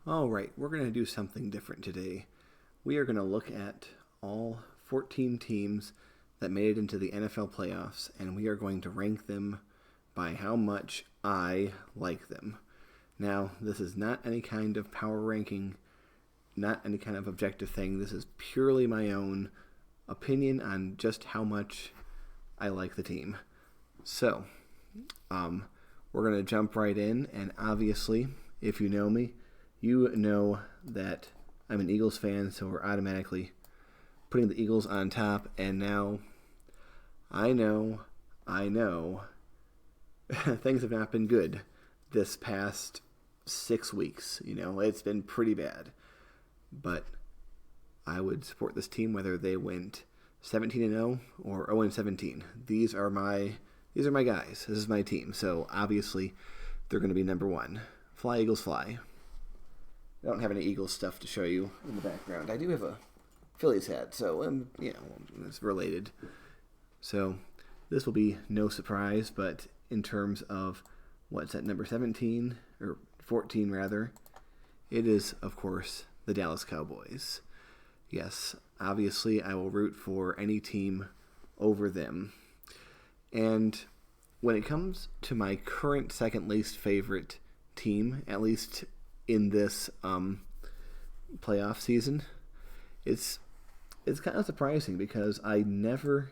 All right, we're going to do something different today. We are going to look at all 14 teams that made it into the NFL playoffs, and we are going to rank them by how much I like them. Now, this is not any kind of power ranking, not any kind of objective thing. This is purely my own opinion on just how much I like the team. So, we're going to jump right in, and obviously, if you know me, you know that I'm an Eagles fan, so we're automatically putting the Eagles on top. And now, I know, things have not been good this past 6 weeks. It's been pretty bad. But I would support this team whether they went 17-0 or 0-17. These are my guys. This is my team. So obviously, they're going to be number one. Fly, Eagles, fly. I don't have any Eagles stuff to show you in the background. I do have a Phillies hat, so it's related. So this will be no surprise, but in terms of what's at number 17 or 14 rather, it is of course the Dallas Cowboys. Yes, obviously I will root for any team over them. And when it comes to my current second least favorite team, at least in this playoff season, it's kind of surprising because I never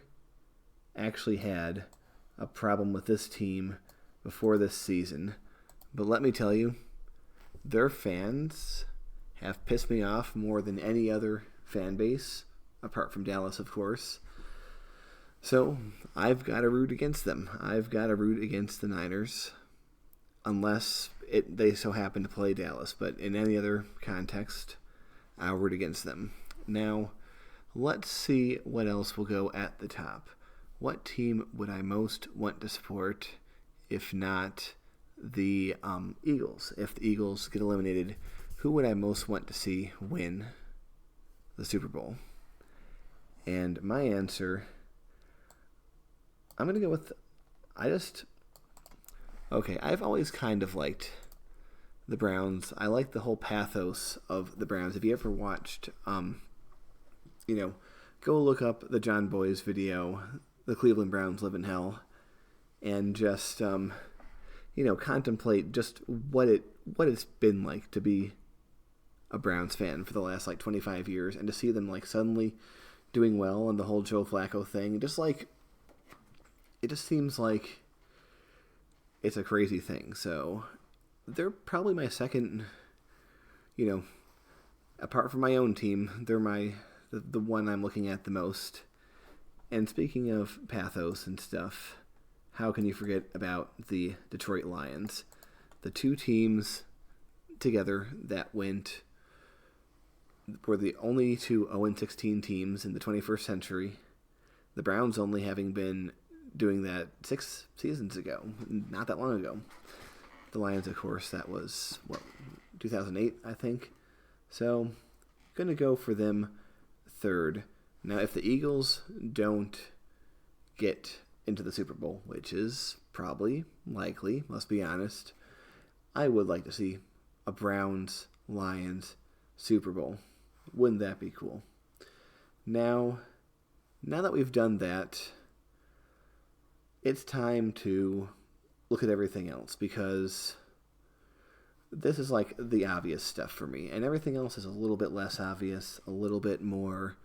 actually had a problem with this team before this season. But let me tell you, their fans have pissed me off more than any other fan base, apart from Dallas, of course. So I've got to root against them. I've got to root against the Niners, unless they so happen to play Dallas. But in any other context, I'll root against them. Now, let's see what else will go at the top. What team would I most want to support if not the Eagles? If the Eagles get eliminated, who would I most want to see win the Super Bowl? And my answer, I'm going to go with, I've always kind of liked the Browns. I like the whole pathos of the Browns. If you ever watched, go look up the John Boy's video, The Cleveland Browns Live in Hell, and just, contemplate just what it's been like to be a Browns fan for the last 25 years, and to see them suddenly doing well, and the whole Joe Flacco thing, it just seems like it's a crazy thing. So they're probably my second, apart from my own team, they're the one I'm looking at the most. And speaking of pathos and stuff, how can you forget about the Detroit Lions? The two teams together that were the only two 0-16 teams in the 21st century. The Browns only having been doing that 6 seasons ago, not that long ago. The Lions, of course, that was, 2008, I think. So, going to go for them third. Now, if the Eagles don't get into the Super Bowl, which is probably likely, let's be honest, I would like to see a Browns-Lions Super Bowl. Wouldn't that be cool? Now that we've done that, it's time to look at everything else, because this is the obvious stuff for me, and everything else is a little bit less obvious, a little bit more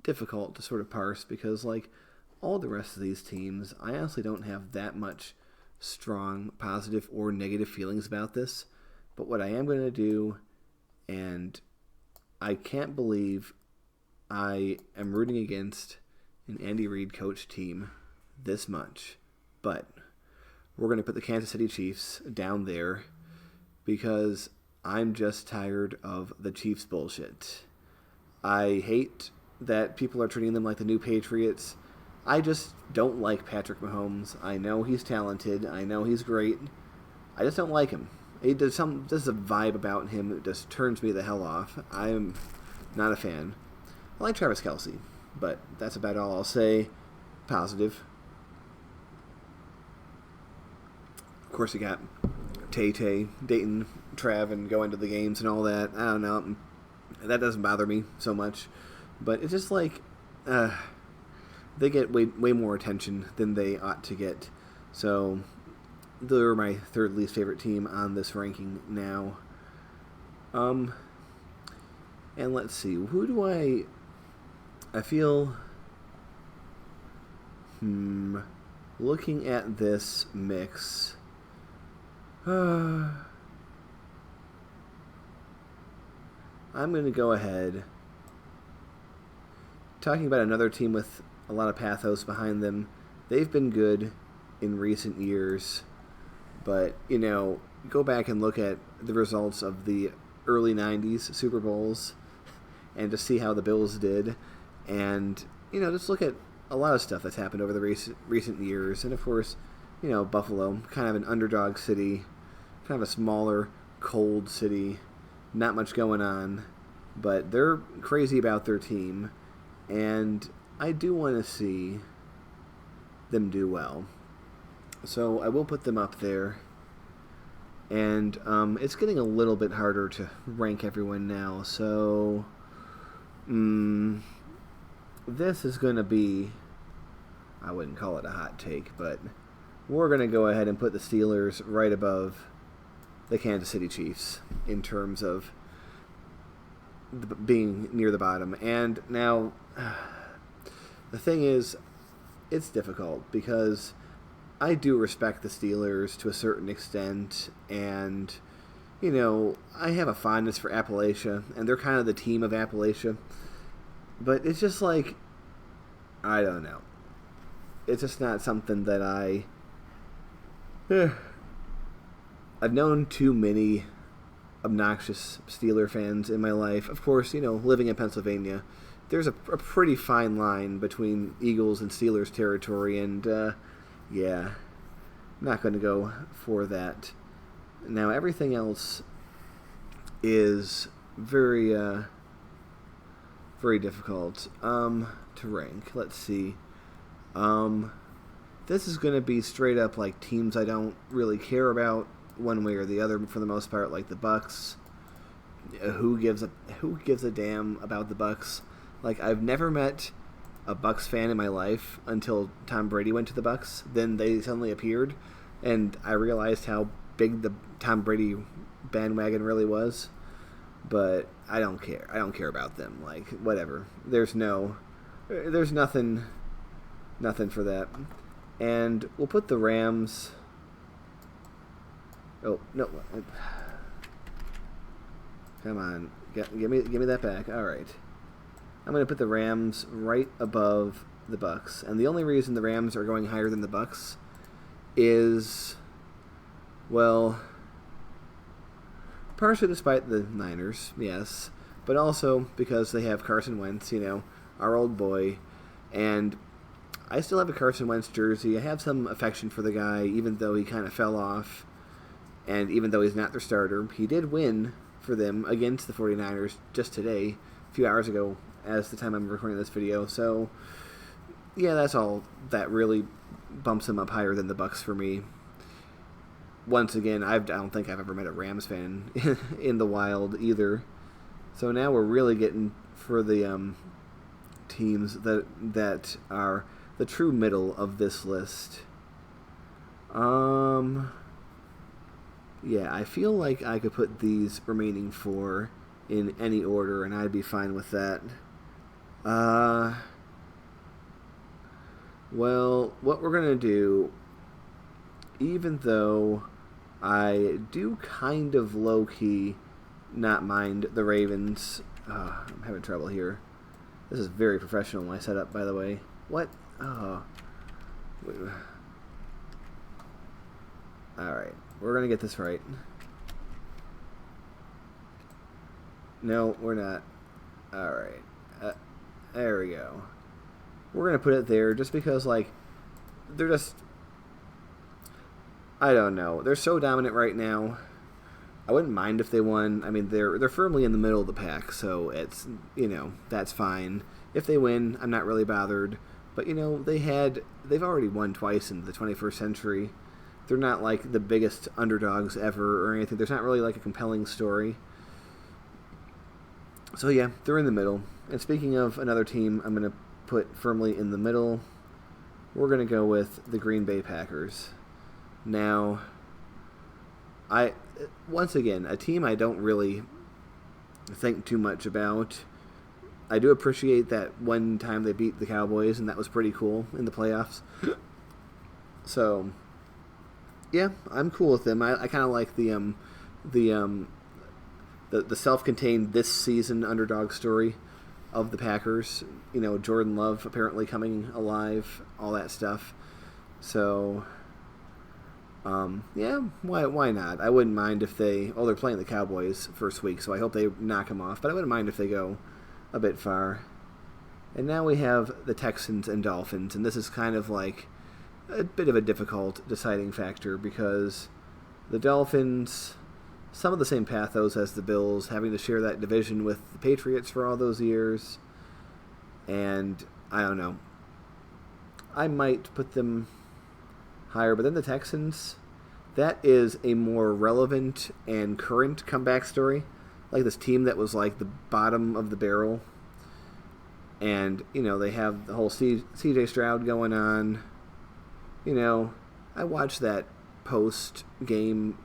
difficult to sort of parse, because all the rest of these teams, I honestly don't have that much strong positive or negative feelings about this. But what I am going to do, and I can't believe I am rooting against an Andy Reid coach team this much, but we're going to put the Kansas City Chiefs down there because I'm just tired of the Chiefs bullshit. I hate that people are treating them like the new Patriots. I just don't like Patrick Mahomes. I know he's talented. I know he's great. I just don't like him. There's a vibe about him that just turns me the hell off. I'm not a fan. I like Travis Kelce, but that's about all I'll say positive. Of course, you got Tay, Dayton, Trav, and going to the games and all that. I don't know. That doesn't bother me so much. But it's just like they get way more attention than they ought to get. So they're my third least favorite team on this ranking now. And let's see. Who do I feel... Looking at this mix... I'm going to go ahead. Talking about another team with a lot of pathos behind them. They've been good in recent years. But, go back and look at the results of the early 90s Super Bowls and to see how the Bills did. And, just look at a lot of stuff that's happened over the recent years. And, of course, Buffalo, kind of an underdog city, kind of a smaller, cold city, not much going on, but they're crazy about their team, and I do want to see them do well. So I will put them up there, and it's getting a little bit harder to rank everyone now, so this is going to be, I wouldn't call it a hot take, but we're going to go ahead and put the Steelers right above the Kansas City Chiefs in terms of being near the bottom. And now, the thing is, it's difficult because I do respect the Steelers to a certain extent, and, I have a fondness for Appalachia, and they're kind of the team of Appalachia. But it's just like, I don't know. It's just not something that I've known too many obnoxious Steeler fans in my life. Of course, living in Pennsylvania, there's a pretty fine line between Eagles and Steelers territory, and I'm not going to go for that. Now, everything else is very, very difficult to rank. Let's see. This is going to be straight up like teams I don't really care about one way or the other for the most part, like the Bucks. Who gives a damn about the Bucks? Like, I've never met a Bucks fan in my life until Tom Brady went to the Bucks. Then they suddenly appeared, and I realized how big the Tom Brady bandwagon really was. But I don't care. I don't care about them. Like, whatever. There's nothing for that. And we'll put the Rams. Oh, no. Come on. Give me that back. All right. I'm going to put the Rams right above the Bucks. And the only reason the Rams are going higher than the Bucks is, well, partially despite the Niners, yes, but also because they have Carson Wentz, our old boy, and I still have a Carson Wentz jersey. I have some affection for the guy, even though he kind of fell off, and even though he's not their starter. He did win for them against the 49ers just today, a few hours ago, as the time I'm recording this video. So, yeah, that's all that really bumps him up higher than the Bucks for me. Once again, I don't think I've ever met a Rams fan in the wild either. So now we're really getting for the teams that are the true middle of this list. Yeah, I feel like I could put these remaining four in any order, and I'd be fine with that. Well, what we're going to do, even though I do kind of low-key not mind the Ravens. I'm having trouble here. This is very professional, my setup, by the way. What? Oh. Alright. We're going to get this right. No, we're not. Alright. There we go. We're going to put it there just because, like, they're just... I don't know. They're so dominant right now. I wouldn't mind if they won. I mean, they're firmly in the middle of the pack, so it's, that's fine. If they win, I'm not really bothered. But, they've already won twice in the 21st century. they're not like the biggest underdogs ever or anything. There's not really like a compelling story. So yeah, they're in the middle. And speaking of another team, I'm going to put firmly in the middle. We're going to go with the Green Bay Packers. Now, once again, a team I don't really think too much about. I do appreciate that one time they beat the Cowboys, and that was pretty cool in the playoffs. So, yeah, I'm cool with them. I kind of like the self-contained this season underdog story of the Packers. You know, Jordan Love apparently coming alive, all that stuff. So, yeah, why not? I wouldn't mind if they're playing the Cowboys first week, so I hope they knock them off. But I wouldn't mind if they go a bit far. And now we have the Texans and Dolphins, and this is kind of like a bit of a difficult deciding factor because the Dolphins, some of the same pathos as the Bills, having to share that division with the Patriots for all those years. And I don't know. I might put them higher, but then the Texans, that is a more relevant and current comeback story. Like this team that was like the bottom of the barrel. And, you know, they have the whole CJ Stroud going on. You know, I watched that post-game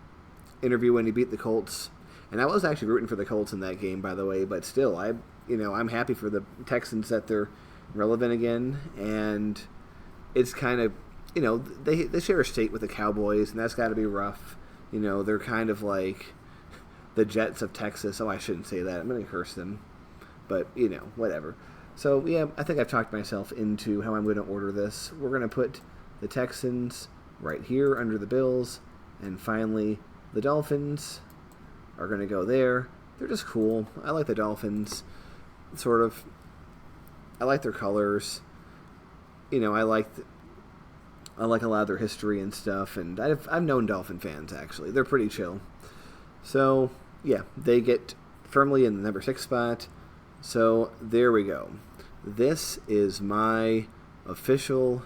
interview when he beat the Colts. And I was actually rooting for the Colts in that game, by the way. But still, I'm happy for the Texans that they're relevant again. And it's kind of, you know, they share a state with the Cowboys, and that's got to be rough. You know, they're kind of like the Jets of Texas. Oh, I shouldn't say that. I'm going to curse them. But, you know, whatever. So, yeah, I think I've talked myself into how I'm going to order this. We're going to put the Texans right here under the Bills. And finally, the Dolphins are going to go there. They're just cool. I like the Dolphins, sort of. I like their colors. You know, I like a lot of their history and stuff. And I've known Dolphin fans, actually. They're pretty chill. So, yeah, they get firmly in the number 6 spot. So, there we go. This is my official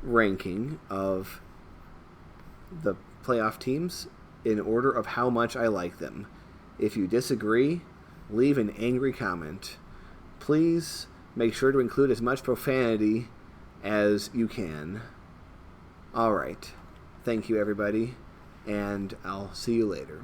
ranking of the playoff teams in order of how much I like them. If you disagree, leave an angry comment. Please make sure to include as much profanity as you can. All right. Thank you, everybody, and I'll see you later.